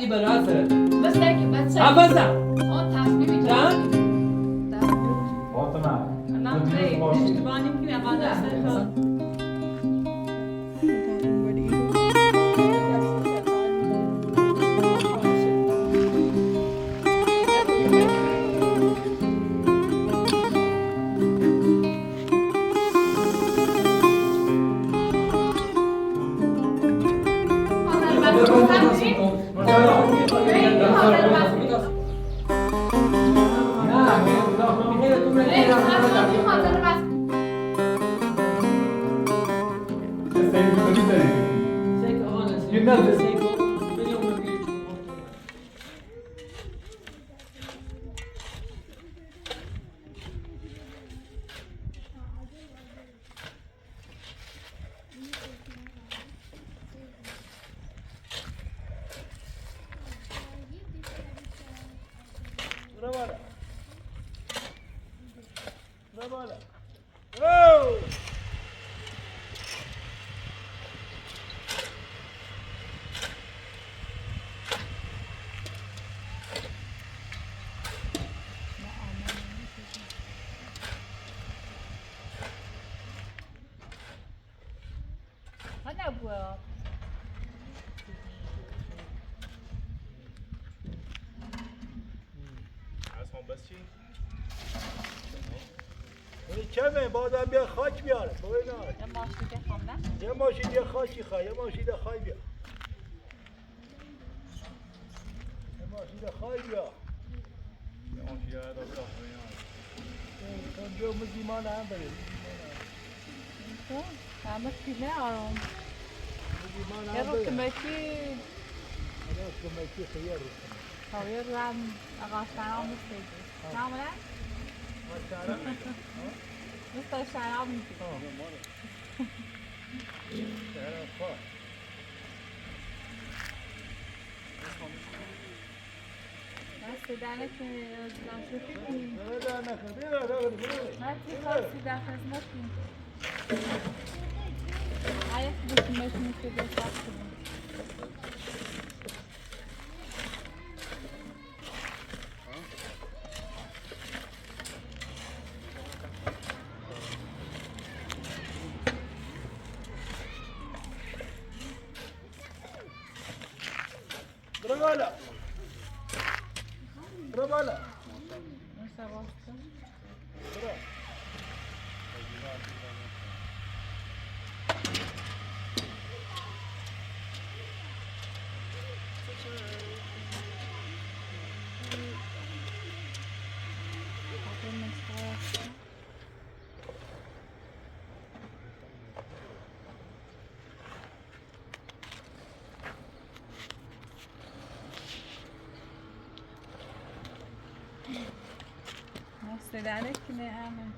این برای سرت مثل اینکه بچه حفظم تصمیمی چند؟ فاطمه الان پشتبانی که نقاده است کمه بازم بیا خاک بیاره ببین یه ماشین یه خاکی خواه یه ماشین خواهی بیا یه ماشین خواهی بیا یه ماشین را بیا کنجا مزیمان هم بریم همه فیله آرام مزیمان یه هم رو بریم کمکی یه رو کمکی خیلی رو خواهی رو هم اقا شرام میستیدی نامونه؟ مثل شراب میگی شراب خواه دست دنه که نشد کنیم بده نکن بده هرچی خواستی در خدمتیم آیا که بسیم بشیم که بسخت کنیم برو بالا برو بالا برو درک نه همه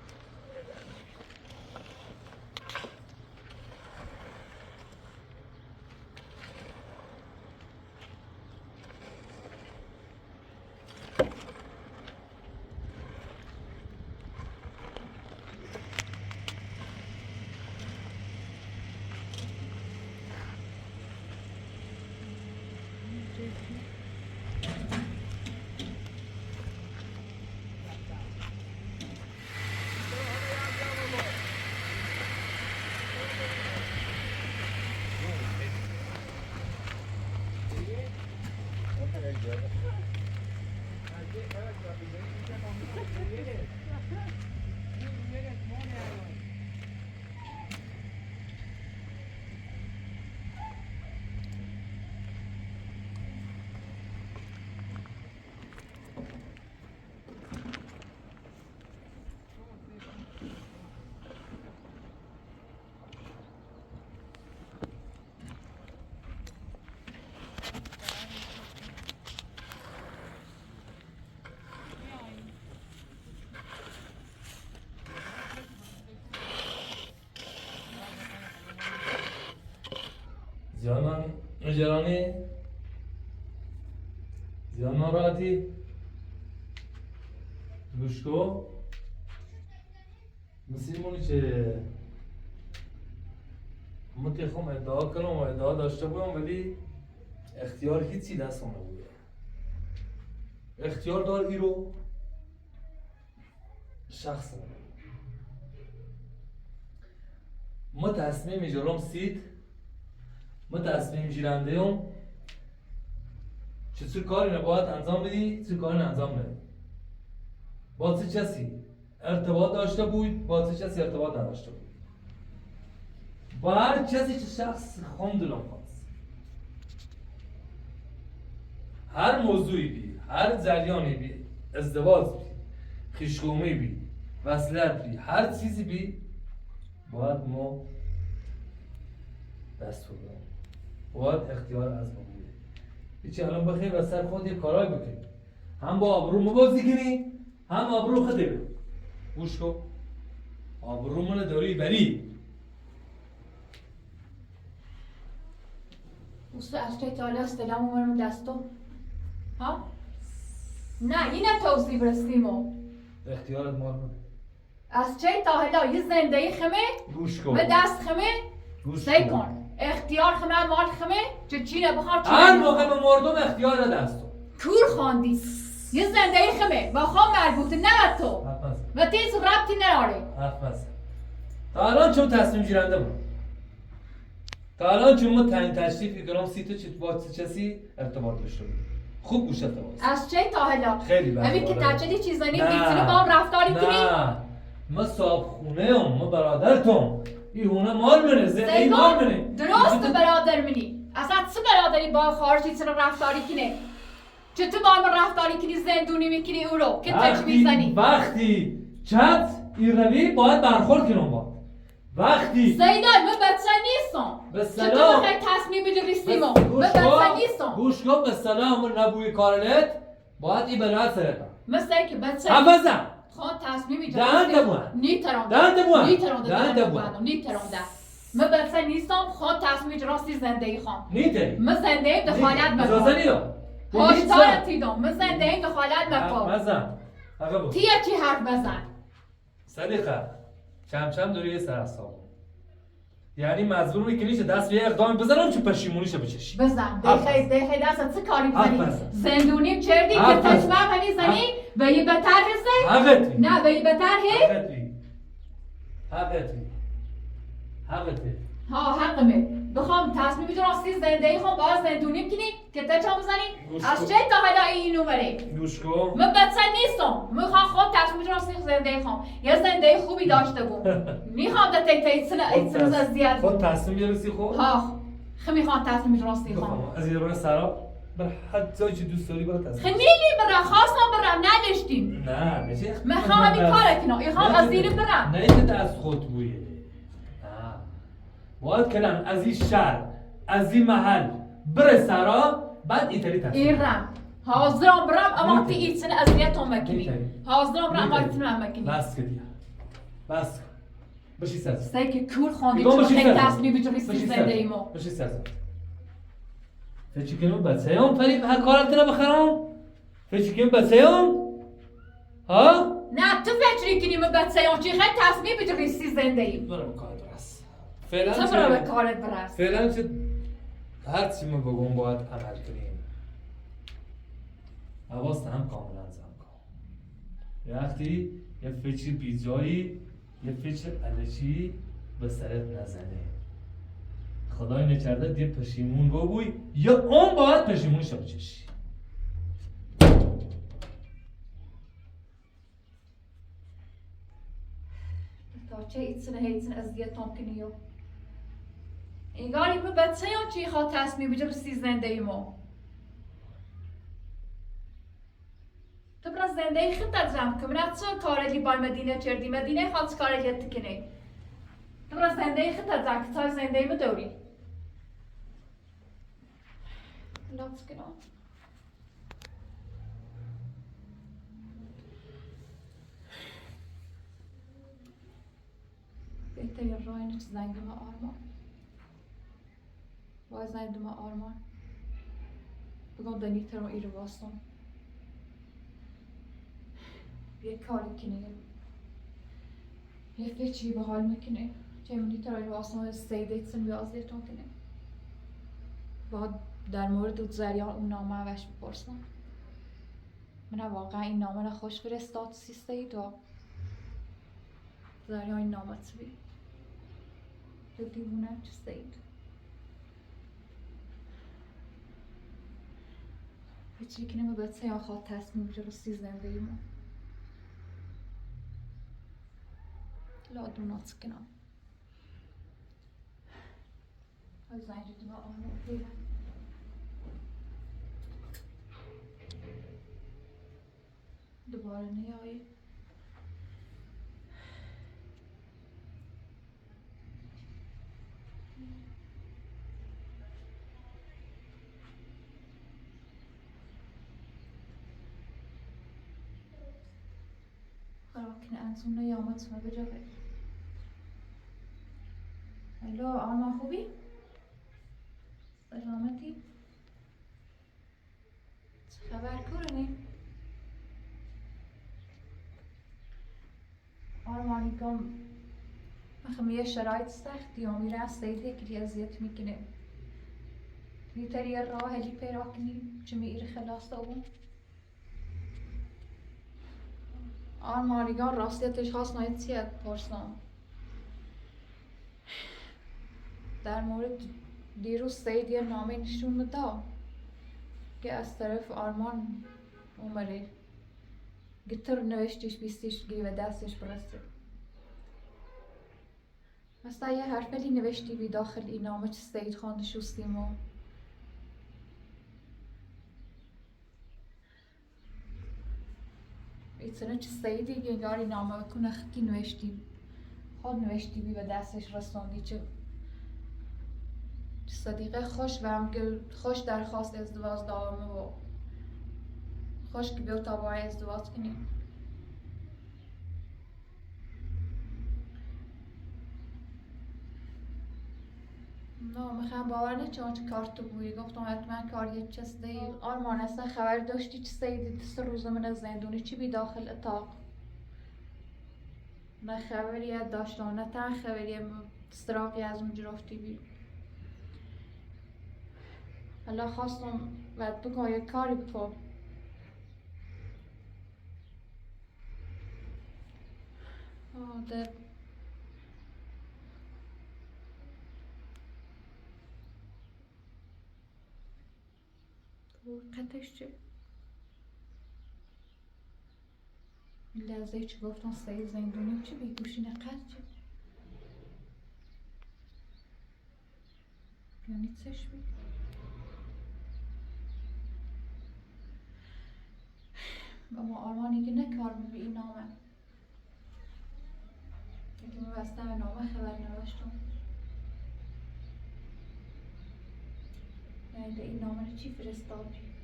زیانان جرانی زیانان راحتی گوشکو مسیمونی چه متخم ادعا کنم و ادعا داشته بودم ولی اختیار هیچی دست نبوده. اختیار دار ای رو شخص ما تصمیم میگیرم سید، ما تصمیم گیرنده ام چه کاری رو باید انجام بدی، چه کاری رو انجام بدی. با چه کسی ارتباط داشته بود، با چه کسی ارتباط نداشته بود. با هر کسی که شخص خون دلم خواست، هر موضوعی بی، هر جریانی بی، ازدواج بی، خیشگومی بی، وصلت بی، هر چیزی بی، باید ما دست بودم، باید اختیار از ما بوده. هیچی الان بخیر و سر خود یه کارای بکنی، هم با آبرو مبازی کنی، هم آبرو خود بی. گوش کن، آبرو من داری بری. Usta از ایتالیا استلام اومدم دستو ها؟ نه اینه توصیف رستیمو اختیارت مال بوده. از چه تا حالا یه زندگی خمه گوش کن، به دست خمه گوش سی کن. کن اختیار خمه مال خمه چه چینه بخوار هر چینه موقع به مردم اختیار دست تو. کور خواندی یه زندگی خمه با خواه مربوطه نه تو حرف نزن. و تیز ربطی نداره حرف نزن. تا الان چون تصمیم گیرنده بود. تا الان چون ما تعیین تشریف میکنم سی تو با کسی ارتباط داشته بود. خوب گوش ارتباط. از چه تا حالا خیلی بد. همین که تچدی چیزانی نه. میتونه با هم رفتاری کنی نه. ما صاحب خونه هم، ما برادرتم. این هونه مال منه، زندگی مال منه. درست برادر منی اصلا چه برادری با خارجی چرا رفتاری کنه چه تو با من رفتاری کنی زندونی میکنی او رو که تچ میزنی وقتی چت این روی باید برخورد کنم با وقتی زیدای من بچه نیستم به چه تو سلام بخوای تصمیم بگیری ریستیمو من بچه نیستم گوش کن به سلام و نبوی کارلت باید این بلد سرطان مثل که بچه حفظم خواهد تصمیم بگیری دهنده بوان. نیترانده دهنده بوان. نیترانده دهنده بوان. نیترانده من بچه نیستم خواهد تصمیم بگیری راستی زندگی خواهم نیته من زندگی دخالت اجازه مکن نیدم هاشتار تیدم من زندگی دخالت مکن مزن آقا بود تیه چی حرف بزن صدیقه کم کم داری یه سر اصابه یعنی مجبور میکنی که دست به یه اقدام بزنم چه پشیمونیشو بچشی بزن حرف دخی دست چه کاری حرف بزنی بزن. زندونیم چردی که حرف بزن. تشمه همی زنی و یه بتر حسه حقتی نه و یه بتر هی حقتی ها حقمه بخوام تصمیم بگیرم راستی زندگی خواهم باز زندونیم کنی که تچم بزنی گوش از کن. چه تا حالا این نومره گوش کن من بچه نیستم میخوام خود تصمیم بگیرم راستی زندگی خواهم یه زندگی خوبی داشته بود میخوام تا ایتسن از زیاد خود تصمیم گرفتی خود ها میخوام تصمیم بگیرم راستی خواهم از یه راه سرا بر هر جایی که دوست داری برو تصمیم خیلی برم خواستم برم نداشتیم نه میشه میخوام همین کار کنم میخوام از زیر برم نه اینکه دست خود بویه نه باید کلم از این شهر از این محل بره سرا بعد ایتالی تصمیم ایرم حاضرم برم اما تی ایتسن اذیتم مکنی می‌تونی. حاضرم برم اما می‌تونی. ایتسن مکنی بس کردی بس کن. بشی سرزن سعی که کور خواندی نگاه چون بشی خیلی سرزن. تصمیم بگیری بشی سی سرزن. زندگی ما بشی سرزن فکر کنم بچه هم فریب ها کارم تینا بخرم فکر کنم بچه هم ها نه تو فکری کنی من بچه هم چی خیلی تصمیم بگیری سی زندگی برم کار درست فعلا تو برو به کارت برس فعلا چه هر چی ما بگم باید عمل کنیم حواست هم کاملا زم کن وقتی یه فکر بیجایی یه فکر علشی به سرت نزنه خدای نکرده یه پشیمون بگوی یا اون باید پشیمونشو بچشی تا چه ایتسن هیتسن اذیتم کنی و اینگاری من بچه هم چی خواه تصمیم بگیری سی زندگی ما تو برای زندگی خیلی تجرم که من چون کاری با مدینه چردی مدینه خواهد کاری گرد کنی تو برای زندگی خیلی تجرم که تا زندگی ما دوری لطف کنم بهتر راه اینه که زنگ ما آرمان وای زنگ ما آرمان بگم دنی ترم ایرو باستم یه کاری کنه یه فکری به حال میکنه چه منی ترم ایرو باستم سیده ایتسن بیازده تون کنه بعد در مورد جریان اون نامه ازش بپرسم. من واقعا این نامه را خوش فرستاد سیستید و جریان این نامه چی بی؟ تو دیوونه چی سید؟ فکری که نمی بچه یا خواد تصمیم درستی زندگی ما لا دونات کنم های زنجی دو آنو دیگه دوباره نیایی خلاص انسون نیامد سمه بجا خیلی هلو آرمان خوبی؟ سلامتی؟ چه خبر کنی؟ آرمانی کم مخمی شرایط سختی و میره از سیده که اذیت میکنه میتری راه هلی پیدا کنی چه میره خلاص اون آرمانیگان راستیتش خواست ناید چیت پرسم در مورد دیروز سید یه نامه نشون بدا که از طرف آرمان اومده گتر نوشتیش بیستیش گی و دستش برسه مثلا یه حرفی نوشتی بی داخل این نامه چه سید خانده شستیم و ایتونه چه سیدی گنگاری نامه بکنه خطی نوشتی خود نوشتی بی و دستش رسوندی چه صدیقه خوش و هم که خوش درخواست ازدواج دارم و خوش که بیو تا باید ازدواج کنیم نه میخوام باور نچه چه کار تو بویی گفتم حتما کار یه چیز دیگه آرمان اصلا خبر داشتی چه سیدی دست روز من از زندونی چی بی داخل اتاق نه خبری داشتم نه تا خبری استراقی از اون جرافتی بی حالا خواستم باید بگم یک کاری بکن ده قطعش چه؟ لحظه چه گفتم سعی زندونی چه بیگوشی نقد چه؟ یعنی چش بی؟ اما آرمانی که نکار بی این نامه که من بستم نامه خبر نوشتم یعنی این نامه رو چی فرستادی؟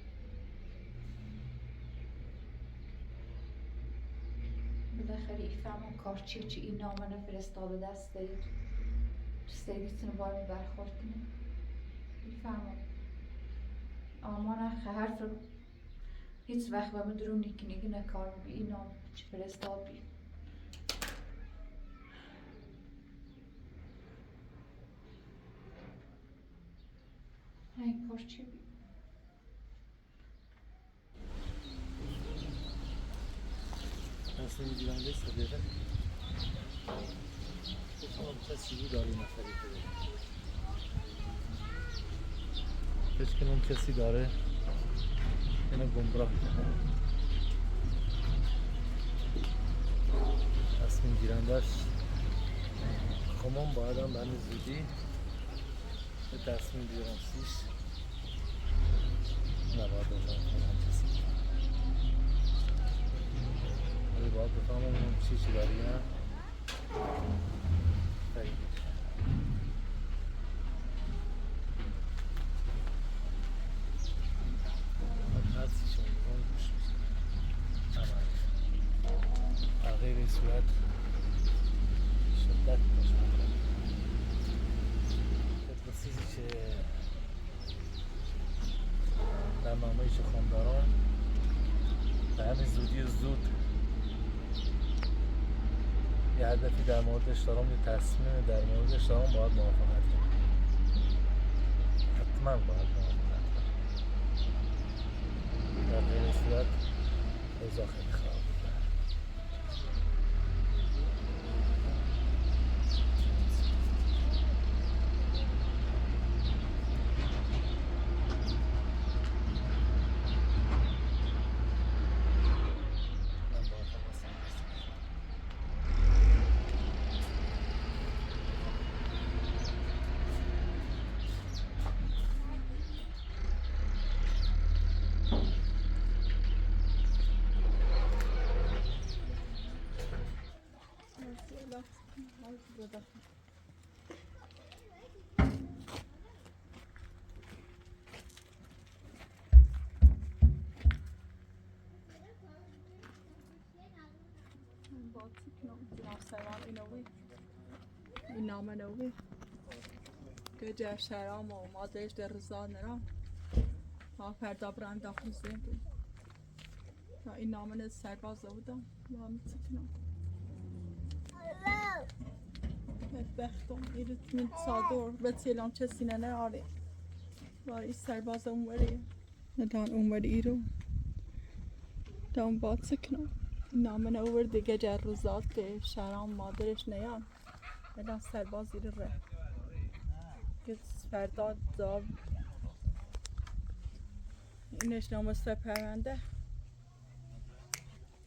بالاخره ایفهمم کار چی این نامه رو فرستاده دست دارید چه سیدیتون باید برخورد کنیم ایفهمم آرمان حرف رو هیچ وقت به من درون نکنی که نکار بی این نام چی فرستاد بی این کار چی بی تصمیم گیرنده صدیقه بکنم کسی رو داره نفری کنه فکر کنم کسی داره اینو گمراه کنه تصمیم گیرندش خمون باید هم به همین زودی به تصمیم گیرندیش نباید کنم کسی ولی باید بفهمم اون چی داری نه خیلی هر چی شما بگم گوش میزنم در غیر این صورت شدت باش میکنم طبق چیزی که در نامه‌ای که خوندارم به همین زودی زود یه هدفی در موردش دارم یه تصمیم در موردش دارم باید موافقت کنم حتما باید موافقت کنم اوضاع خیلی خراب بود. نامه نوی گجه شرام و مادرش در رضا نرام ما فردا برم داخل زنده این نامه سرباز بودم ما میتکنم بدبختم ایرت من صادر بتیلم چه سینه نراره واری سرباز اونوری ندان اونوری ایرو دام باد سکنم نامه نور دیگه جر روزات شرام مادرش نیان الان سرباز ایره ره که فردا داب اینش نامسته پرونده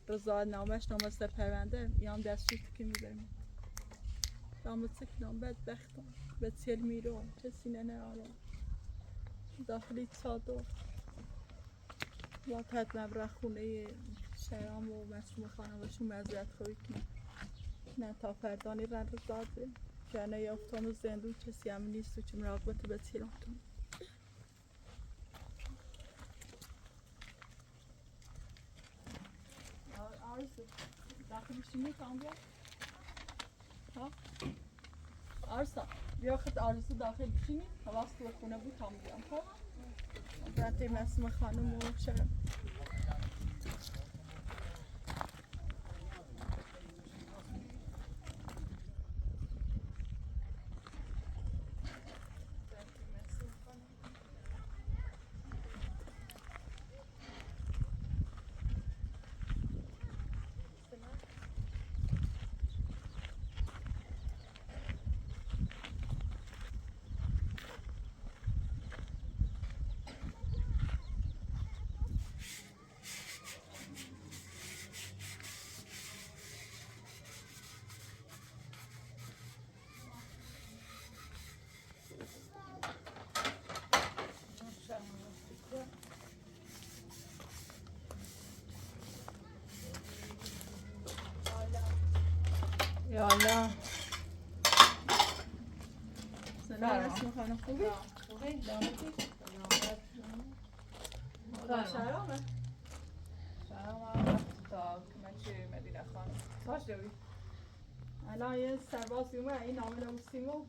رضا نامش نامسته پرونده یام دستشوی که میبرم دامت سکنم بدبختم بتیل میرو چه سینه نرارم داخلی صادر وقت حتما برای خونه شرام و مسلم خانمشون مذرت خوی کنم نه تا فردانی رن رو داده جانه یافتان و زندو کسی هم نیست و چه مراقبت به تیرانتون آرزو داخل بشینی کام بیا ها آرزا بیا خد آرزو داخل بشینی حواست تو خونه بود کام بیام خب برای مسلم خانم و شرم یا الله سلام اسم خانم خوبی؟ خوبی؟ دامتی؟ شرامه شرام تا کمچی مدینه خانم باش دوی الان یه سربازی اومد این نامه نویسیمو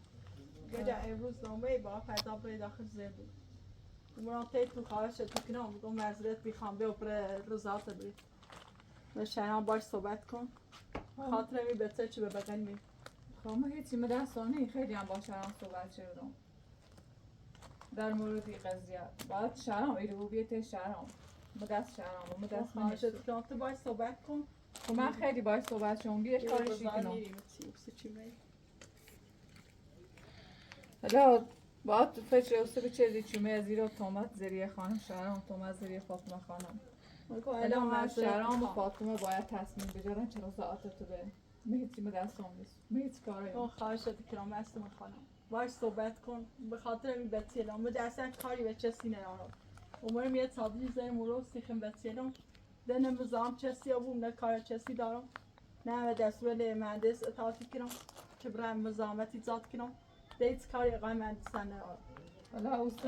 گجه امروز نامه با فردا بری داخل زیدو امران تید تو خواهش تو کنم بگم معذرت بیخوام به اپر روزات بری و شرام باش صحبت کن خاطره می بچه چی به بغل می خب ما هیچی مدرسانی خیلی هم با شرام صحبت شدم در مورد این قضیه باید شرام ایرو بیته شرام مدرس شرام و مدرس خواهش تو تو باش صحبت کن خب من خیلی باید صحبت شدم بیش کارشی کنم حالا باید فکر اوسته به چه چومه از ایرو تومت زریه خانم شرام تومت زریه فاطمه خانم الان من شرام و فاطمه باید تصمیم بگیرن چرا ساعت تو به مهیچی مدرسان نیست مهیچ کاری خواهش کنم اسم خانم باش صحبت کن به خاطر این بچه‌لام مدرسه کاری به چسی نرارم عمر میاد صادی زیر مرو سیخم بچه‌لام دنم بزام چسی ابوم نه کار چسی دارم نه دستور مهندس اطاعتی کنم که برام مزاحمتی زاد کنم دیت کاری آقای مهندس نرارم حالا اوست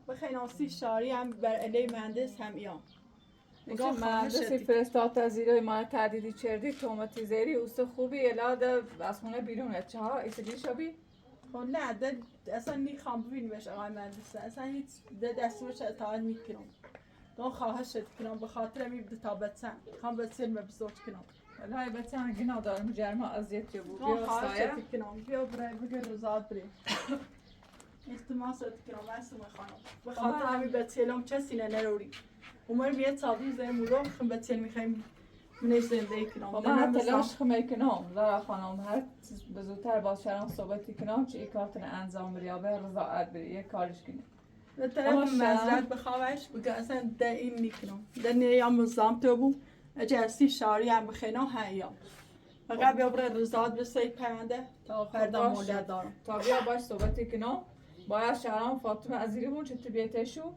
بخینا سی شاری هم بر علی مهندس هم ایام نگاه مهندسی فرستاد از ایرای ما تردیدی چردی تومتی زیری اوست خوبی الاده از خونه بیرونه چه ها ایسگی شبی؟ خب نه اصلا نیخوام ببین بهش آقای مهندس اصلا هیچ دستورش اطاعت میکنم دون خواهش کنم به خاطر میبده تا بچن خوام بچن بزرگ کنم والله بچن گنا دارم جرم اذیت جو دون خواهش کنم بیا برای بگه روزات بری التماس کنم اسم خانم به خاطر همین بچه‌لام چه سینه نروری عمر میاد صادی زیر مورا خم بتیل میخوایم منش زندگی کنم و من تلاش کنم زارا خانم هر چیز بزودتر با شرم صحبتی کنم چه ای کارتن انجام بری یا به رضایت بری یک کارش کنی به طرف مزرعت بخواهش بگه اصلا ده این نیکنم ده نیام مزام تو بو اجازی شاری هم بخینا هیا فقط بیا بر رضایت بسی پرنده تا فردا مولد دارم تا بیا باش صحبتی کنم باید شرم فاطمه عزیزمون چه تبیتشو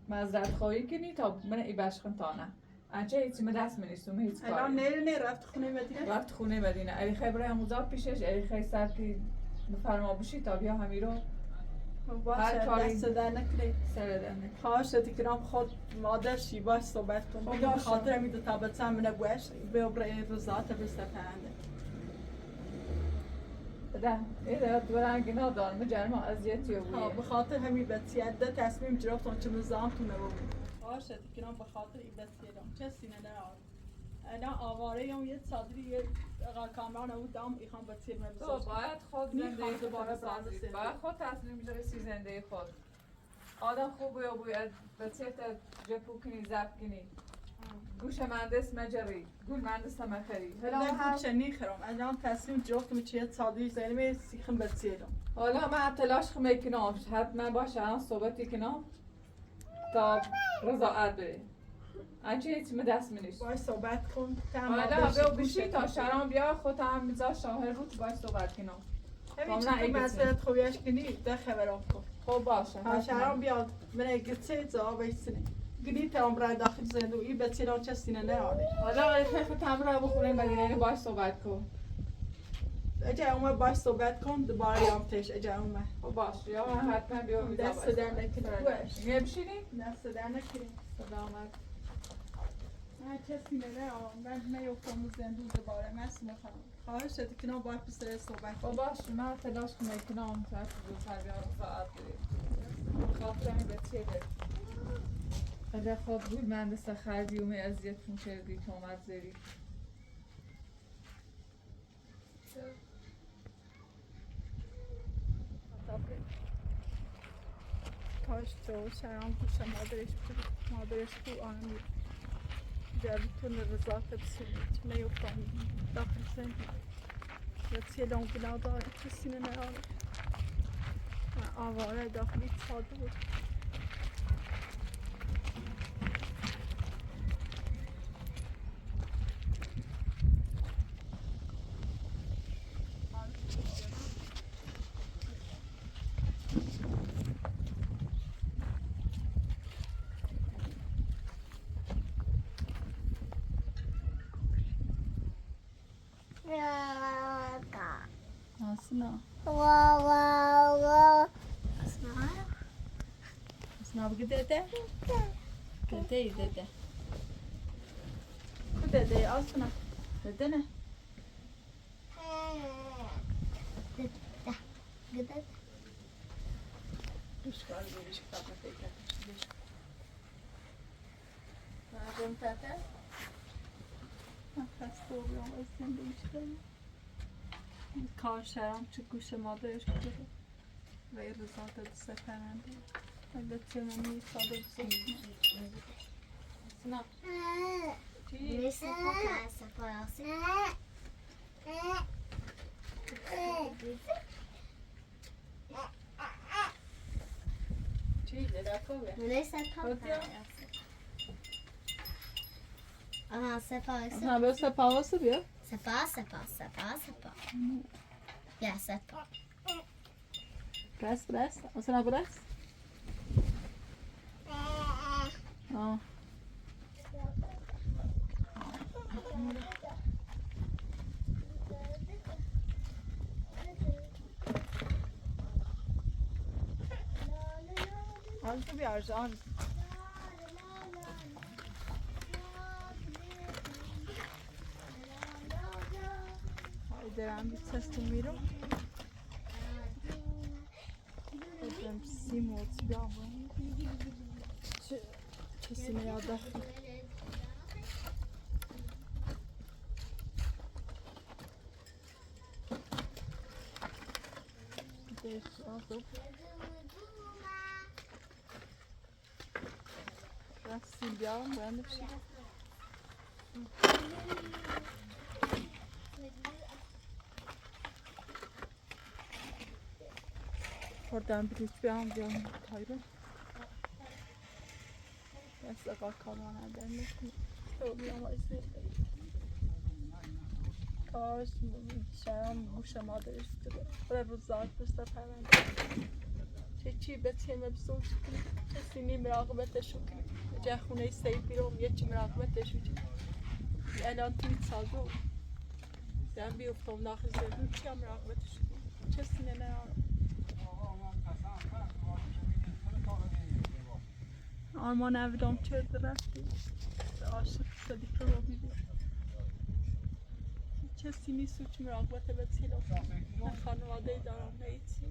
مزرعت خواهی کنی تا من ای بشخن تا نه انچه هیچی من دست منیستم هیچ الان کاری نه رفت خونه مدینه وقت خونه مدینه ای خیلی برای هموزاد پیشش ای خیلی سر که بفرما بشی تا بیا همی رو هر کاری دست در نکنه سر دنه خواهش شدی کنم خود مادر شیباش صحبت کنم خب بگم باشه. خاطر میده تا بچم منه بوش بیا بر رضایت بسته پرنده ده ایده دورنگی ندارم جرم اذیتی و ها به خاطر همین بچیت ده تصمیم گرفتم چه نظام تو نبود خواهش شدی کنم به خاطر این بچیدم چه سینه نه انا آواره یم یه صادری یه کامران او دام ایخوام بچیر من تو باید خود میخوام زندگی دوباره خود باز بسازی زندگی. باید خود تصمیم برسی زندگی خود آدم خوب یا باید بچه تا جپو کنی زب کنی گوش مهندس مجری گل مهندس مخری نه گوش چنی خرم الان تصمیم گرفتم چه صادری زنیم سیخم بچیدم حالا من تلاش خمه کنم حتما باشه الان صحبتی کنم تا رضایت بره انچه هیچی من دست منیست باید صحبت کن حالا بیا گوشی تا شرام بیا خود هم میزا شاهر بود باید صحبت کنم همین کاملا چی که ایگتی. مسئلت خوبیش کنی ده خبرم کن خب باشه ها شرام بیاد من اگه زا بیسنی گنی تام برای داخل زندگی بچیدم چه سینه نه آره حالا خیلی تمرین بخوریم بدین باش صحبت کن اجا اومد باش صحبت کن دوباره یام تش اجا اومد خب باش یا من حتما بیام میزا دست در نکنی باش میه بشینی؟ دست در نکنی صدا آمد نه چه سینه نه من نیفتم زندگی دوباره مست میخوام خواهش شدی که باید پسر صحبت خب باش من تلاش کنم تا زودتر بیام ساعت بریم خاطر همین بچه ده اگر خود بود من دست خردی و می اذیتتون کردی که اومد زیری کاش تو شرام گوش مادرش بود آنمی جابتون رضایت بسید نیفتم داخل زندگی یه لون بنا داره کسی نمیاره آواره داخلی ساده بود اسنا بگه داده داده کو داده آسنا داده نه اشکال بیش کتاب نتیجه مردم تاته من خسته بیام از زندگی شدم کار شرم چه گوش مادرش بوده و یه رضایت دست پرنده البته من یه ساده بسید سنا چی؟ چی؟ لدفه ها به سپاس بیا برس اصلا برس آه تو بیار جان دارم بیتست میرم بدم سیموت بیام چه سینه یاد داخل دیش آزو رست سیل بیارم باید بشید خوردم بریچ بیارم بیارم تایرون مثل قار کامان هم در میکنم تو بیارم وایسه کاش شرم موش مادرش بوده خود روزات بسته پرونده چی بتیم بسون کنیم چه سینی مراقبتشو کنیم جا خونه سید بیرم یه چی مراقبتشو کنیم الان توی سازو دم بیفتم داخل زدون چی هم مراقبتشو کنیم چه سینه نرارم آرمان اودام چرد رفتی عاشق صدیق رو بیدیم چه سینی سوچ مراقبت بسیلم من خانواده دارم نیتی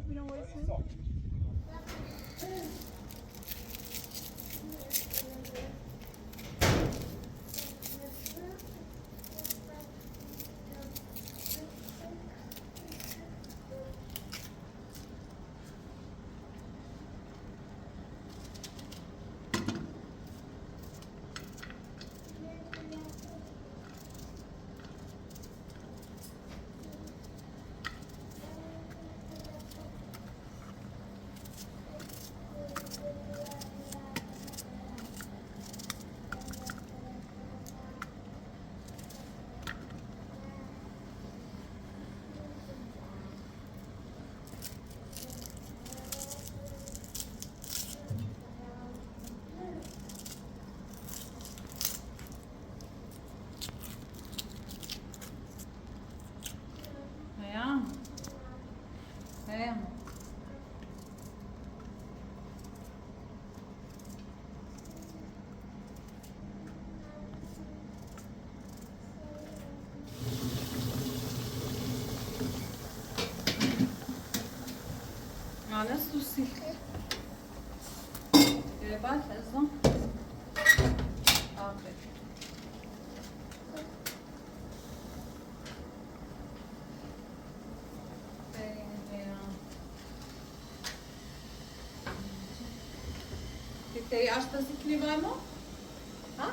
بیرم وایسه على السوسي بعد أظن آخر تبتدي عشت تسكني ماما؟ ها؟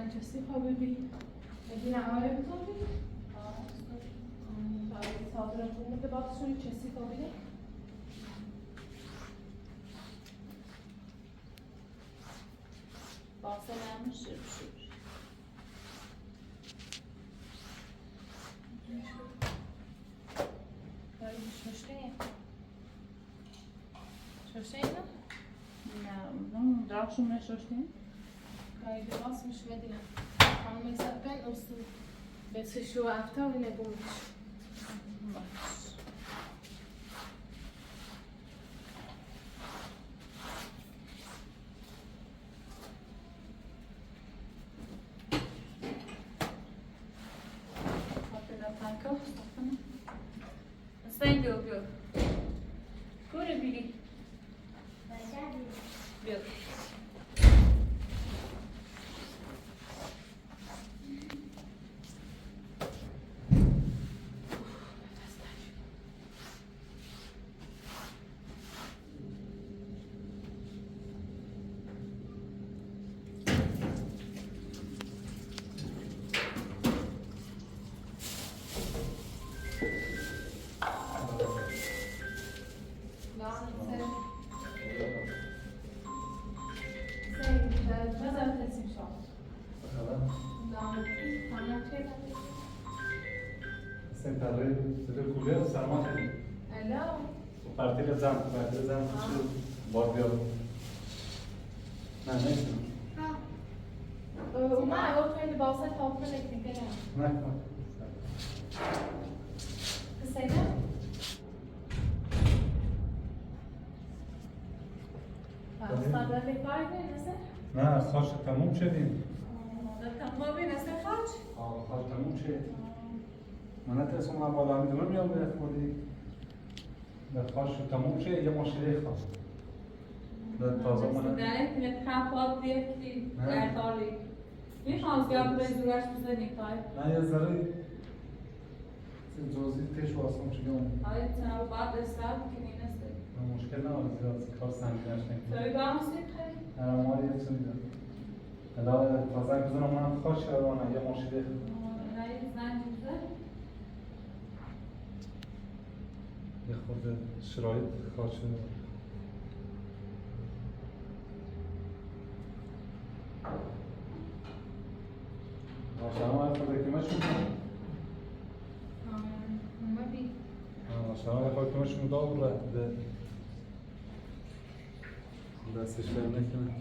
جسی خوابه بی اگه نهاره بکنی برای صادر بوده باکسشون جسی خوابه باکس نمیشه شروع شوشته اینو؟ نه درخشون نشوشته Kaj vas miš vedina. Ono mi sad pen ustu. Bez se šo afta ili ne budiš. Sen diyor diyor. Göre biri. Diyor. Sentarre, size kuruyor, sarma dedi. Alo. Partiyle zam şu bordiyor. Neyse. اومد گفت خیلی باسه تاپه تکنیکه Ne? حسینه استاد کاری نمیشه Ne, خوش تموم شدیم. تمام نشه خاج خوش تموم شد. من نترسم من بالا میدونم میام به خودی. نه خوش تموم شد یه مشکلی خواست. نه تازه من. درک نتخفاض دیگه در تالی میخوام زیاد به زورش بزنی کار نه یه ذره جزئی پیش واسم چیکار؟ آیا تنها بعد استاد کنی نسته مشکل نداره زیاد کار سنگینش نکنه. توی گام سیخه ما یه چیزی دارم. الان تازه بزنم من خوش شدم یه مشکلی. نه زن بزن یه خورده شرایط خوش شده. شما خود کمش می‌کنید؟ ما بی شما خود کمش مداور دستش بر نکنه.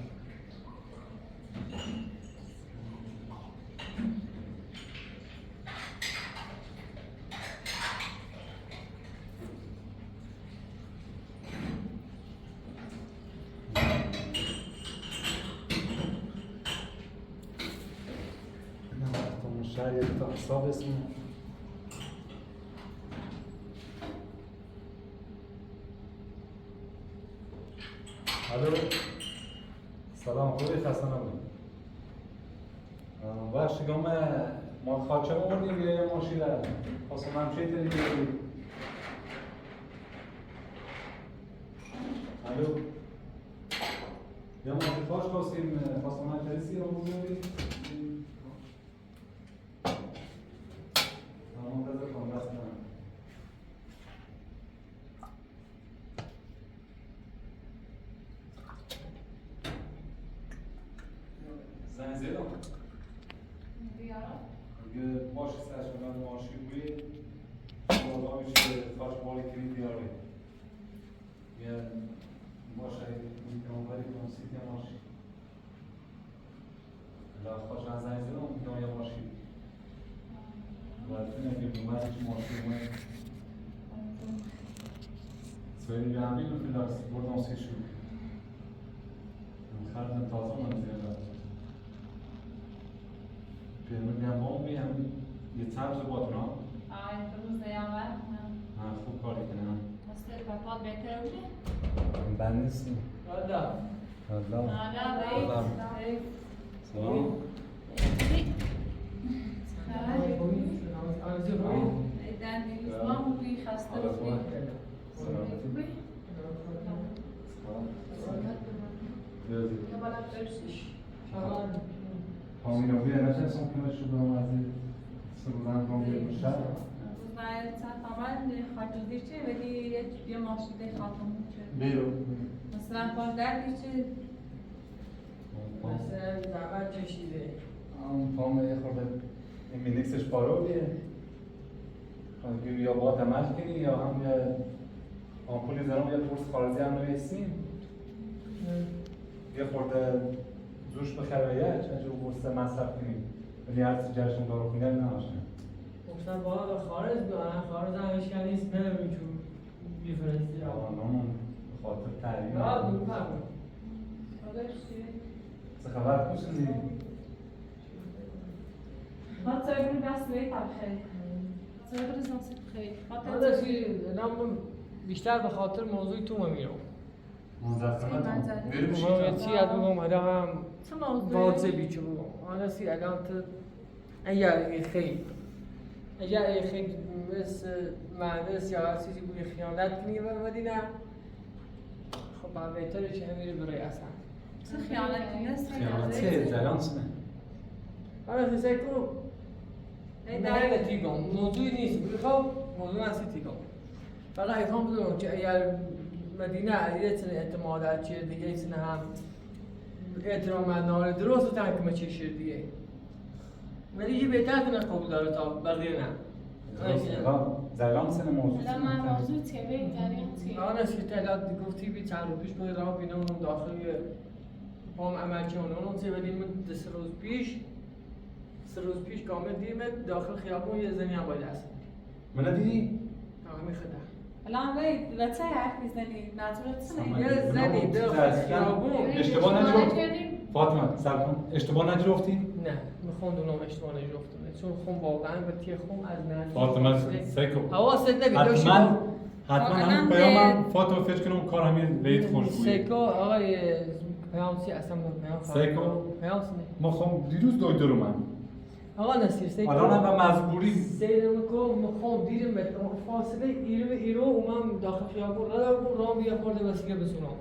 شاید تا حساب اسم الو سلام خوبی خسته نبود بخش گام ما خاچه بردیم یه ماشین خواستم همچه تری بگیم الو یه ماشین خواست خواستیم خواستم همچه سی رو بگیم منتظر کنم دست کنم زنگ زیدم بیارم اگه باشه سرش کنم ماشی بوی بالا میشه کاش بالی کلی بیاره یه باشه میتونم بری کنم سیتی ماشی لا خوش من زنگ زیدم میتونم یه ماشی وقتی نگه اومد هیچ ماشی اومد سویلی به همین فیلاکس بردم سی شو خردم تازه من زیاده پیرمون میگم با می هم یه تبز باتون ها آی تو روز دیامت خوب کاری کنم مستر پاپات بهتر بوده بند نیستیم والا والله آلا بی سلام در دیروز ما خوبی خسته بودی خوبی؟ سلام بالا برسیش همین رو بیه نتونستم کنه شو برم از این سرودن رو بیه بشه باید تمام خاطر چه ولی یه ماشین خاتم چه بیرو مثلا پاس در چه مثلا زحمت کشیده پام یه خورده این مینیکسش پارو بیه یا باید عمل کنی یا هم یه آمپولی زنم یه پورس خارجی هم نویسیم یه خورده زوش بخره چون جو پورس مصرف کنیم ولی هر چی جرشون دارو خونی هم نماشه گفتن بالا به خارج بیان خارج هم هیچ نیست نمیچون بیفرستی آنامون خاطر تعلیم راحت بود نبود چه خبر کشندی؟ خاطر بگو دست بایی خیلی خاطر بگو دست خیلی داداشی الان بیشتر به خاطر موضوع تو میرم منظر چی یاد بگم الان هم چه موضوعی؟ واضح بیچو بگم آنسی الان تو اگر خیلی اگر خیلی مثل مهندس یا هر چیزی بوی خیانت کنی به مدینه خب بعد بهتره که همیره برای اصلا چه خیانتی است؟ خیانته زلان سنه آره سعی کنم نه تیگم موضوعی نیست بخوام موضوع نسی تیگم فقط ایخوام بدونم که اگر مدینه یه سن اعتمادات چیه دیگه یه سن هم احترام مدناره درست و تنکمه چه شیر دیگه ولی یه بهتر کنه قبول داره تا بقیه نه زلام سن موضوع الان من موضوع چیه به این جریان چیه؟ آن است که تعداد گفتی بی چند رو پیش باید راه بینم داخلی پام عمل کنم اون چه بدیم من 3 روز پیش کامل دیم داخل خیابون یه زنی هم باید هست من دیدی؟ همین خدا الان باید بچه حرف میزنی نظرت چیه؟ یه زنی داخل خیابون اشتباه نگرفتی؟ فاطمه سلام کن اشتباه نگرفتی؟ نه میخوندونم اشتباه نگرفتم چون خون واقعا به تی خون از نه فاطمه سیکو حواست نبید داشتی حتما همون پیامم فاطمه فکر کنم کار همین وید خوشبویه سیکو آقای پیامسی اصلا پیام سیکو پیامسی مخوام دیروز دویدرو من آقا نصیر سیکو الان هم به مجبوری سیرم کو مخوام دیرم به فاصله ایرو اومم داخل خیابون راه بیا خورده وسیله بسونم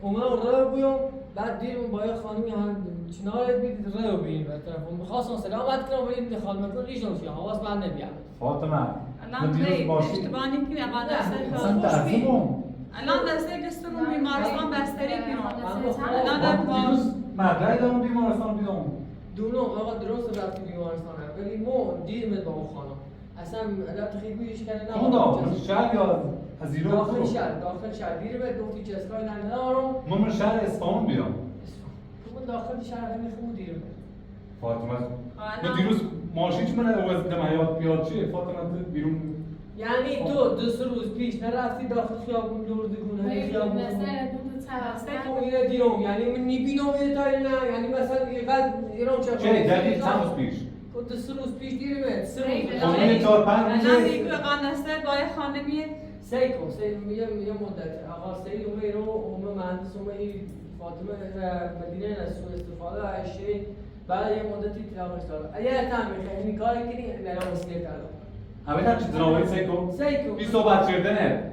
اومم راه بیام بعد دیرم با یه خانمی هم چنار بید راه بین به طرفم می‌خواستم سلامت کنم ولی خانم ریش نمیشه حواس من نمیاد فاطمه الان باید اشتباه نکنی اما دسته اصلا تعظیمم الان دسته دستون بیمارستان بستری کنم الان دیروز مدرعی دارم بیمارستان بیدم دونم آقا درست رفتی بیمارستان ولی مو دیدمت با اون خانم اصلا علت خیلی گویش کنه نه اون شهر یا از ایران داخل شهر دیرمت گفتی چه اسکای ندارم من شهر اصفهان بیام من داخل شهر همین خود دیرمت فاطمه من دیروز ماشین من از دمایات بیاد چیه فاطمه بیرون یعنی تو 2 روز پیش نرفتی داخل خیابون دردگونه خیابون تو میره دیوم یعنی من نبینم یه تایی نه یعنی مثلا اینقدر ایران چه دقیق چند روز پیش تو 2 روز پیش دیرمت 3 روز خانمی 4-5 الان میگه قانسته با یه خانمی سیکو یه مدت آقا سید اومه رو اومه مهندس اومه فاطمه مدینه نسو استفاده عشه بعد یه مدتی تلاقش داره اگه تا میخوای این کاری کنی الان وسیله کردم همه چیز نوعی سیکو بی صحبت کردنه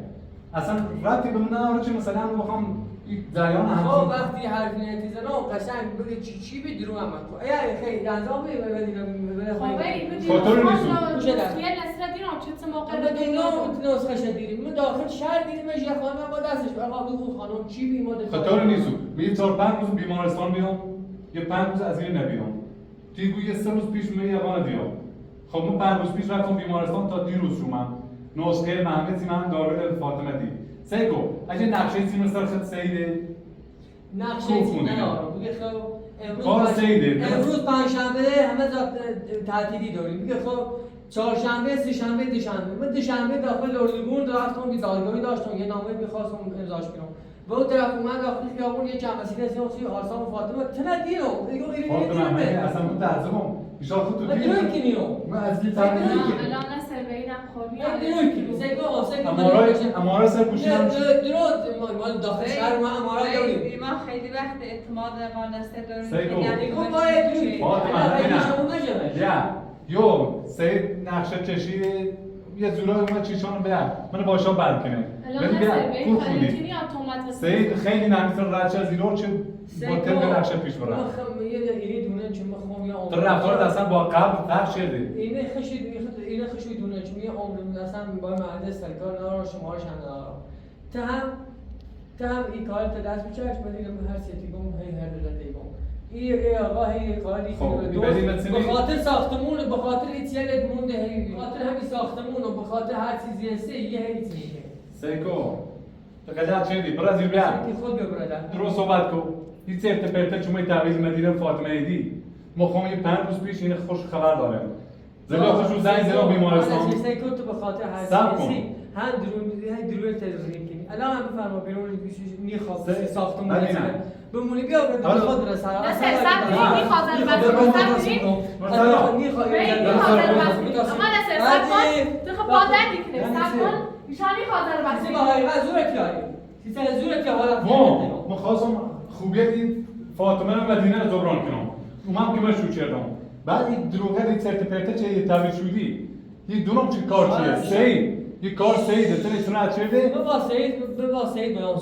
اصلا ربطی به من نداره چه مثلا بخوام این جریان خب وقتی حرف نتیزنه قشنگ بگه چی به درو عمل کن اگه خیلی انجام بده فاتور نیست من نسخه دیدیم من داخل شهر دیدیمش یه خانم با دستش آقا بگو خانم چی بیماده خطر نیست می 4-5 روز بیمارستان بیام یه 5 روز از این نبیام دیگه یه 3 روز پیش می یابان دیام خب من 5 روز پیش رفتم بیمارستان تا دیروز شومم نسخه محمدی من داروی فاطمه دی سیکو اگه نقشه سیم سرخت سیده نقشه ندارم بگه خب کار سیده امروز پنجشنبه همه تعطیلی داریم بگه خب چهارشنبه سه‌شنبه دوشنبه من دوشنبه داخل اردوگون رفتم بیزارگاهی داشتم یه نامه می‌خواستم امضاش کنم و اون طرف اومد داخل خیابون یه جمع‌رسید سیاسی آرسام و فاطمه تنه دیرم فاطمه من اصلا متعصبم ان شاء الله تو دیرم کنیو من از این تعریف الان سر بینم خورمی دیرم کنی امارا سر پوشیدم درود مال داخل شهر ما امارا داریم ما خیلی وقت اعتماد قانسته سیکو. داریم خب باید دوری فاطمه یو سید نقشه کشید یه زورای اومد چیشانو بیار من باشا برد کنه الان سر خریدی اتومات سید خیلی نمیتونه رد شه زیرو چه با طبق نقشه پیش بره یه دونه چه مخوام یا تو رفتار اصلا با قبل فرق شده اینه خشید دونه چه میگه عمر اصلا با مهندس سرکار ندارم شمارش هم ندارم تا هم این کار تا دست بچش من دیگه هر سیتی گم هر دلته گم این آقا هی کاری به خاطر ساختمون به خاطر ایتیالت مونده هی به خاطر همین ساختمون و به خاطر هر چیزی هست یه هی چیزی سیکو تقدر چیدی برا زیر بیار خود ببرد درو صحبت کو هیچ ارتباطی چون تعویض مدیره فاطمه ایدی مخوام یه 5 روز پیش این خوش خبر دارم زلا خوش زنگ زلا بیمارستان سیکو تو به خاطر هر چیزی هم درو تلویزیون کنی الان هم بفرما بیرون میخواد ساختمون بمونی بیا به خود رسه اصلا میخواد مثلا میخواد تو خب بادن میکنه سفر ایشانی خاطر بس با زورت یاری سیستم زورت یا ما خواستم خوبیت فاطمه رو مدینه رو جبران کنم اومم که من شو کردم بعد این دروغه دی سرتیفیکت چه تعویض شدی یه دونم چه کار چیه سید یه کار سیده تنشون از چرده؟ به سید بیام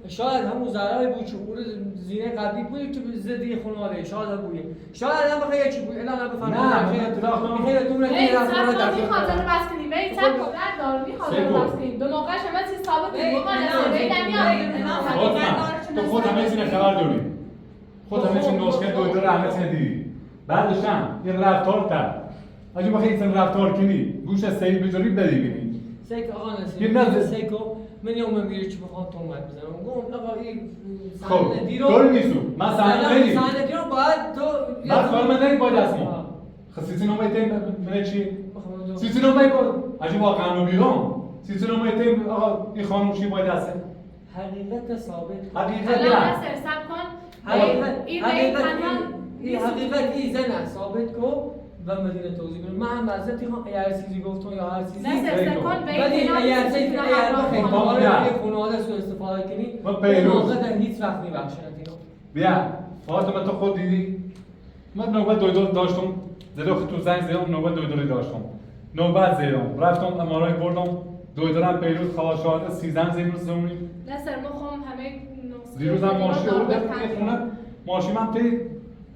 شاید همون ضرری بود که اون زینه قبلی بود تو زدی خانواده شاید بوده شاید هم بخیر چی بود الان بفرمایید نه میخواد تو رو این خاطر بس کنیم این چه کار دارمی خاطر بس کنیم به موقعش همه چیز ثابت تو خود همه چیز خبر داری خود همه چیز نسخه دکتر احمد ندیدی بعدش هم یه رفتار کرد اگه بخوای این رفتار کنی گوش از سید بجوری ببینی سیک آقا یه نصیر نظر- سیکو من یوم میره چی بخوام تو اومد بزنم گفتم آقا این خب صحنه دیرو طور نیستو من صحنه نگیم صحنه دیرو باید تو من کار من نگیم باید اسمو خصیصی نومه تیم من چی؟ سیسی نومه باید اگه واقعا رو بیرون سیسی نومه تیم آقا این خانم چی باید هسته؟ حقیقت ثابت حقیقت الان بیا نصر سب کن این به این تنها این حقیقت این زن ثابت کو و مدینه توضیح کنم من هم معذرتی خواهم اگر چیزی گفتم یا هر چیزی نصر سب کن به ولی این اگر چیزی اگر بخیر خب، دوباره بیا. برای خانواده سو استفاده کنی ما پیروز. موقع در هیچ وقت میبخشند اینو بیا فاطمه تو خود دیدی من نوبت دویدور داشتم زیرا تو زنگ زیرم نوبت دویدوری داشتم نوبت زیرم رفتم امارای بردم دویدورم پیروز خواشاده 13 زیروز زمینی نصر مخم همه نسخه دیروز هم ماشی دار آورده بکنیم. یه خونه ماشی من تی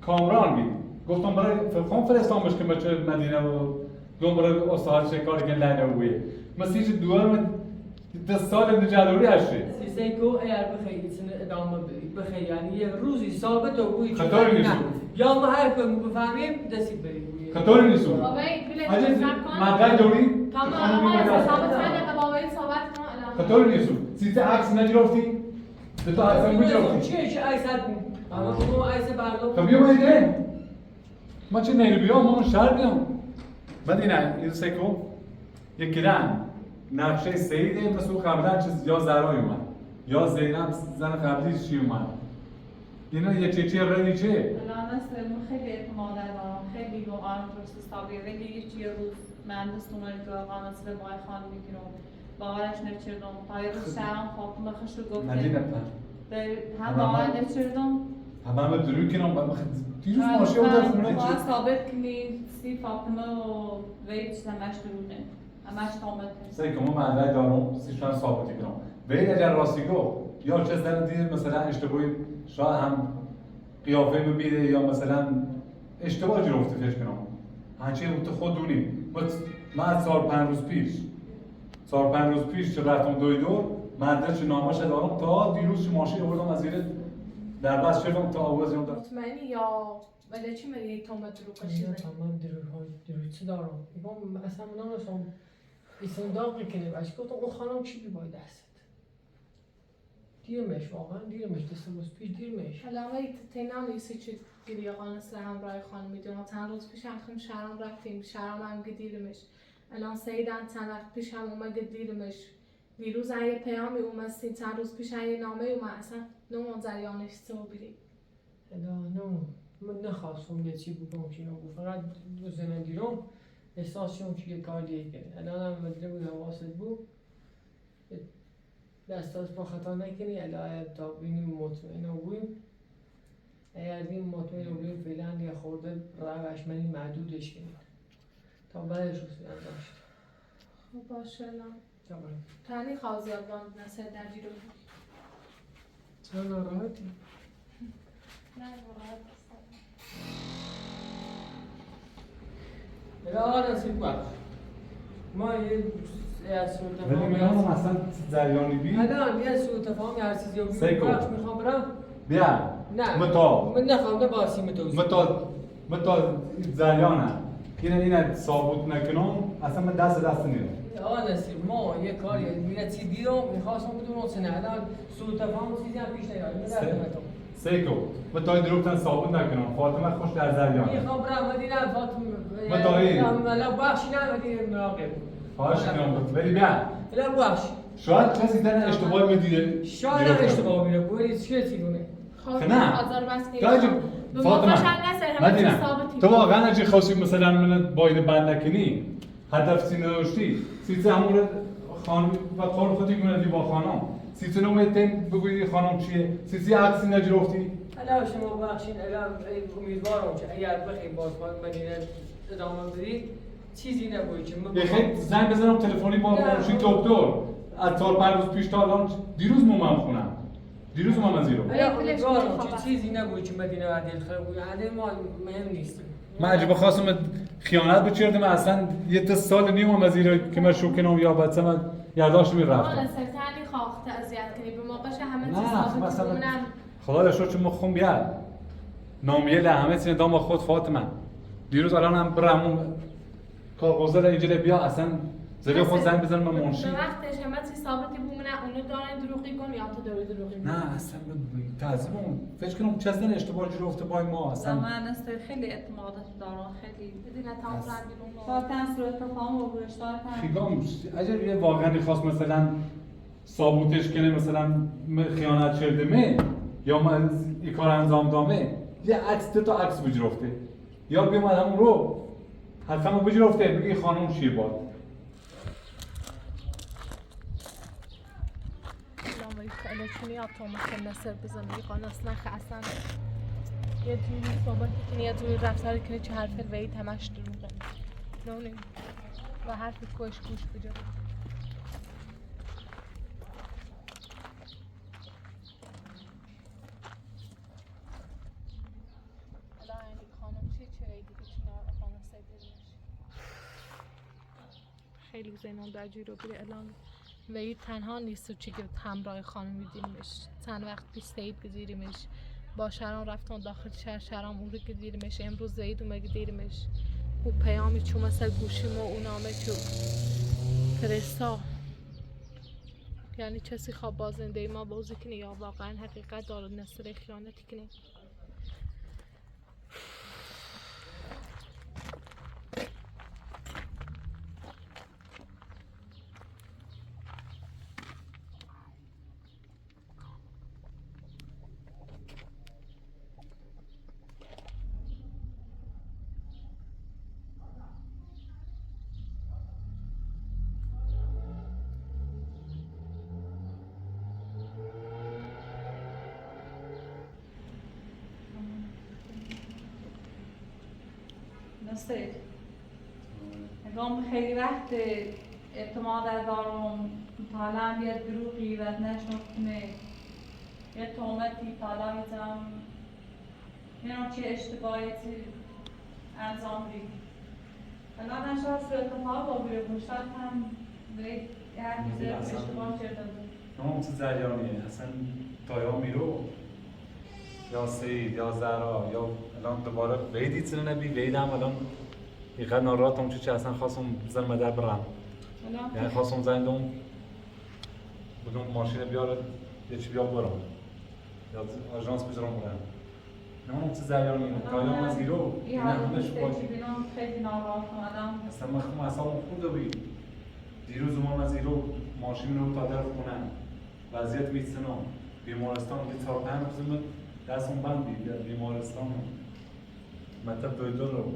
کامران بید گفتم برای فرخان فرستان بشکن بچه مدینه و دوم برای استاد شکاری که لعنه بویه مسیج دوام دست سال نجادوری هستی سیکو اگر بخیر سن ادامه بخیر یعنی یه روزی ثابت و بوی خطاری نیست. یا ما هر کم بفهمیم دستی بریم خطوری نیستو بابایی بله اجه سب کن مدرک دوری تمام خانم آقا بیماری نصر هست. ثابت کنه که بابایی صحبت کن الان خطوری نیستو سیت عکس نگرفتی به تو عکس هم بگرفتی چیه چه عیسد اما تو عیسد بردم خب بیا باید ده ما چه نیل بیام ما شهر بیام بعد این سیکو یک گرن نقشه سیده مثل قبلا چیز یا زرای اومد یا زینب زن قبلی چی اومد اینا یه چه رنی چه الان نصر من خیلی اعتماد دارم خیلی واقعا درست حسابی ولی یه روز من دوستم که آقا نصر بای خان میگیرم باورش نمی‌کردم پایروز شهرام فاطمه خشو گفت ندیدم من هم باور نمی‌کردم همه دروی کنم بعد دیروز ماشین بود خونه باید چی ثابت کنی سی فاطمه و وید همش درونه همش تامت سیکو ما مدرک دارم سیشون ثابتی کنم ولی اگر راستی گفت یا چه زن دید مثلا اشتباهی شاید هم قیافه ببینه یا مثلا اشتباه جرفته فکر کنم هنچه تو خود دونی من از 4-5 روز پیش 4-5 روز پیش چه رفتم دویدور مدرک نامش دارم تا دیروز چه ماشین آوردم از زیر در بس شدم تا آواز دارم مطمئنی یا ولی چی میگی تومت رو کشیدن من درو چه دارم میگم اصلا من نمی‌شم ایسان داغی کنه باش گفتم اون خانم چی بیبای دست دیرمش واقعا دیرمش دست روز پیش دیرمش علامه تینام نیستی چی گیری آقا نصر همراه خانم میدونم چند روز پیش هم شهرام رفتیم شهرام هم گدیرمش الان سیدن چند وقت پیش هم اومد گدیرمش دیروز یه پیامی اومد چند روز پیش یه نامه اومد اصلا نمون زریانش تو بریم من نخواستم یه چی بگم که نگو فقط دو زنان دیرم احساس شدم که یه کار دیگه کنه الان هم مدینه بود حواست بود دستاش با خطا نکنی الان تا بینیم مطمئن رو بویم اگر بیم مطمئن رو بویم فعلا یه خورده روش منی محدودش کنید تا بعدش رو سویم داشت خب باشه الان تمام تانی خوازیاد باند نصر در جیرو چرا ناراحتی؟ نه ناراحت الان نصیب بخش ما یه از سوء ولی تفاهم میگم اصلا جریانی بی الان یه سوء تفاهم هر چیزی رو سیکو. بخش میخوام برم بیا نه متا من نخوام نباسی متوزی متا جریانه اینه ثابت نکنم اصلا من دست نیرم آقا نصیر ما یه کاری میره چی دیدم میخواستم بدونم سنه الان سوء تفاهم چیزی هم پیش نیاد میدردم سیکو متا دروغتن ثابت نکنم فاطمه خوش در جریانه میخوام برم مدینه فاطمه متایی. لا بخشی نه مدینه مراقب خواهش کنم ولی بیا لا بخش شاید کسی در اشتباه میدیده شاید هم اشتباه میره ولی چه چیزونه خب نه. آزار بس که تاج به فاطمه موقعش هم نصر همه چیز مدینه ثابتی تو واقعا اگه خواستی مثلا من باید بند نکنی هدف سی نداشتی سیزه همون خانم و کار خودی کنه با خانم سیزه نومتن بگویی خانم چیه سیزه عکسی نگرفتی الان شما بخشین الان امیدوارم که اگر بخیر باز مدینه ادامه بدید چیزی نبود که من بخیر زنگ بزنم تلفنی با ماشین دکتر از 4-5 روز پیش تا الان دیروز مومم خونم دیروز مومم زیرو الان امیدوارم که چیزی نبود که مدینه عدل خراب بود عدل ما مهم نیست من اگه بخواستم خیانت بچردم اصلا یه تا سال نیم هم از ایره که من شوکنم یا بچه من یادداشت آقا میرفتم نصر تانی خواه تعذیت کنی به موقعش همه چیز نه ثابتی مثلا بمونم خدا داشته چون مخم بیاد نامیه لحمه سینه دام با خود فاطمه دیروز الان هم برم کاغذ را اینجا بیا اصلا زیر خود زنگ بزن به منشی. به وقتش همه چیز ثابتی بومونه اونو دارن دروغی کن یا تو داری دروغی کن. نه اصلا تعظیم اون فکر کنم چه اشتباه جلو افته بای ما اصلا. من است خیلی اعتمادت دارم خیلی. دیگه تمام رنگیمون شاید صورت تفاهم و گوشتار خیلی اگر یه واقعا خواست مثلا ثابوتش کنه مثلا خیانت کرده یا من این کار انجام دامه یه عکس تا عکس بجرفته یا بیام همون رو حتما بجرفته بگی خانم چیه باد چونی اتومات نصر بزنه قانون اصلا اصلا یه جوری صحبت کنی یه جوری رفتار کنی چه حرف وی تماش دروغه نه و حرف کوش گوش بجا خیلی زینون در جوی رو بره الان وی تنها نیست و چی که همراه خانم میدیمش چند وقت پیش سید گذیریمش با شرام رفتن داخل شهر شرام اون رو گذیریمش امروز زید اومه گذیریمش او پیامی چون مثل گوشیم و اون آمه چون فرستا یعنی کسی خواب بازنده ما بازی کنه یا واقعا حقیقت داره نصر خیانتی کنه نسته اگم خیلی وقت اعتماد دارم طالع بیاد دروغی و نشنفتمه یه تومتی طالع میزم یه چه اشتباهیتی انجام دید الان نشاست اتفاق با بیره باشد هم به هر میزه اشتباه کرده بود نمام چه جریانیه اصلا تایا میرو یا سید یا زهرا یا الان دوباره ویدی چه نبی وید هم الان اینقدر ناراحتم چه اصلا خواستم زن مدر برم یعنی خواستم زنگم بگم ماشین بیاره یه چی بیا برم یا آژانس بذارم برم نمام چه جریانیه تایا من زیرو این همونش باشی بینم خیلی ناراحتم آدم اصلا من اصلا خود بید دیروز اومدم از ایرو ماشین رو تا در خونم وضعیت میتسنم بیمارستان یه 4-5 روز دستم بند بید بیمارستان مطلب دویدو رو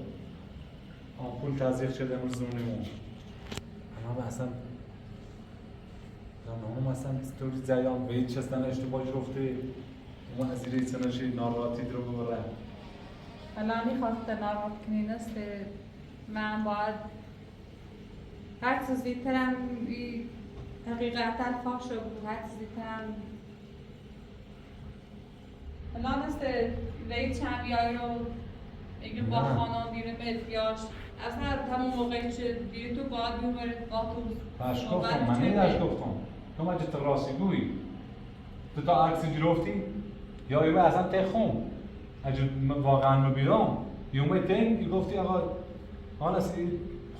آمپول تزریق شده امروز زمونیمون اما اصلا نمام اصلا طوری زیان به هیچ چستن اشتباهی رفته اما از ایره ایتنشی ناراحتی رو ببره الان میخواست ناراحت کنی است من باید هر چیز زیدترم حقیقتا فاش بود هر چیز زیدترم الان است وی چند بیایی رو اگه با خانم بیرون بیاش اصلا همون موقعی که دیگه تو باید بیومرد با تو باش گفتم من نیدش گفتم تو مجه تو راستی گوی تو تا عکسی گرفتی یا ایوه اصلا تخم اگه واقعا رو بیرم یومه تنگ گفتی آقا آنسی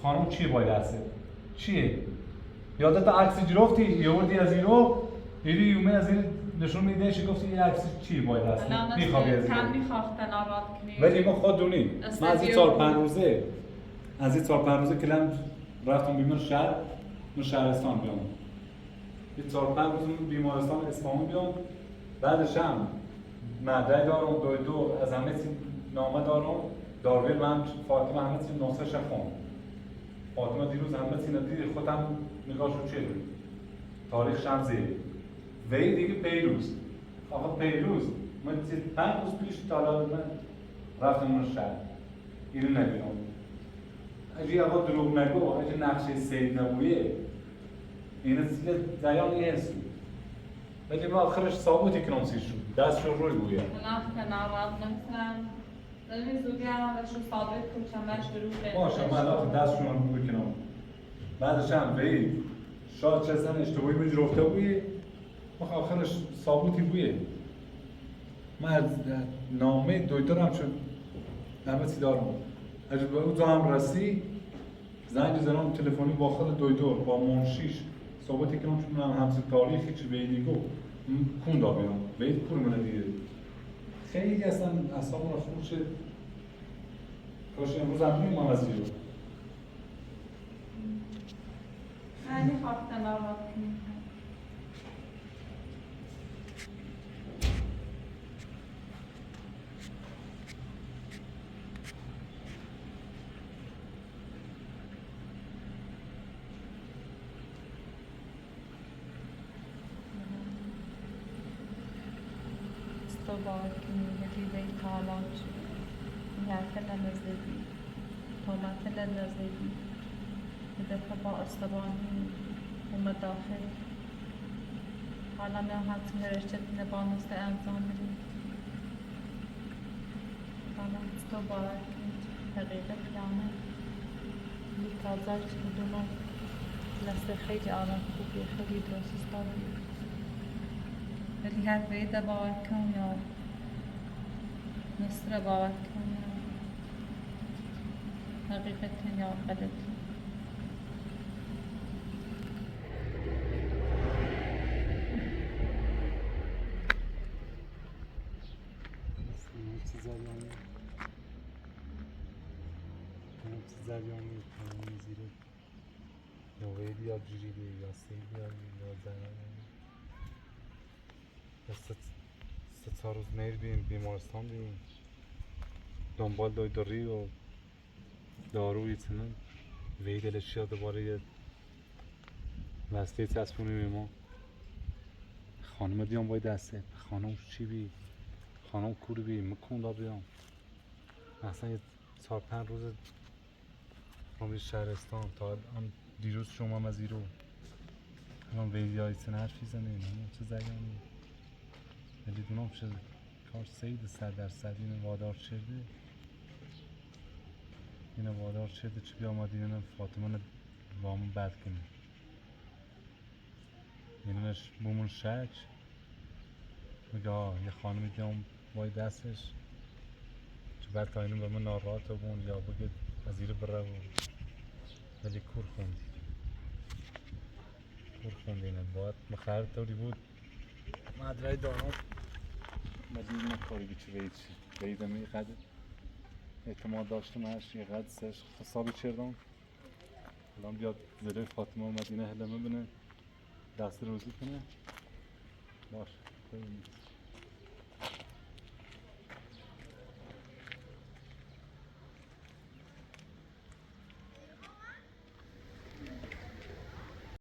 خانم چیه باید هسته چیه یادت عکسی گرفتی یوردی از ایرو ایری یومه از این نشون میدهش گفتی یه عکسی چی باید هست میخوابی از این کم میخواست ناراحت کنی ولی ما خود دونیم من از این 4-5 روزه از این 4-5 روزه کلم رفتم بیمار شهر من شهرستان بیام یه 4-5 روز بیمارستان اصفهان بیام بعدش هم معده دارم دویدو از همه چی نامه دارم دارویل من فاطمه همه چی نوسه شخون فاطمه دیروز همه چی ندید خودم نگاهشو چه تاریخ شمزه وی دیگه پیروز آقا پیروز من 5 روز پیش طالب من رفتم اون شهر اینو نبینم اگه آقا دروغ نگو اگه نقشه سید نبویه اینه سیگه دیانی هستی ولی ما آخرش ثابوتی کنم سیش شد دست رو روی بویه من ناراحت نمیتونم داریم زودی هم داشت رو ثابت کنم بهش دروغه باشه من الان دست رو روی کنم بعدش هم وی شاید چه زن اشتباهی بهش رفته بویه آخرش ثابوتی بویه من از نامه دویدارم شد همه چی دارم اگه به او هم رسی زنگ زنم تلفنی با خود دویدور با منشیش صحبتی کنم چون من همسی تاریخی چی بیدیگو کون دا بیام بید کور منه دیگه خیلی اصلا اصلا را خود شد کاش امروز هم میمام از رو خیلی خواستم آقا کنیم تو باید کنی هدی بی تالاج یرکل نزدی تومت نزدی هدف با استبانی اومد داخل حالا نه حتم رشته نبانست انجام بدی حالا تو باید کنی حقیقت یعنی تازه چی بدونم لسه خیلی آرام خوبی خیلی درست استابی ولی هر ویده باور کن یا نصر باور کن یا حقیقت یا غلط زریانی تمام زیره یا ویدی یا جریده یا سیدی یا زنانی سه روز میر بیم بیمارستان بیم دنبال داری و داروی چنان وید الاشیا دوباره یه وصله تصمونی ما خانم دیام باید دسته خانم چی بی خانم کوری بی مکن دا بیام اصلا یه 4-5 روز ما شهرستان تا آن دیروز شما هم از ایرو الان ویدی های چنان حرفی زنیم چه زیانی ولی دونم شد کار سید 100% اینو وادار شده اینو وادار شده چی بیامد اینو فاطمه وامون بد کنه اینو بومون شک میگه یه خانمی دیام بای دستش چه بعد تا اینو به من ناراحت بون یا بگه از ایره بره و ولی کور خوندی اینو باید مخرد طوری بود مدرای دارم مدید نکاری بیچه وید چی ویدم یه قدر اعتماد داشتم هرش یه قدر سرش حسابی چردم الان بیاد زره فاطمه و مدینه هلمه بینه دست روزی کنه باش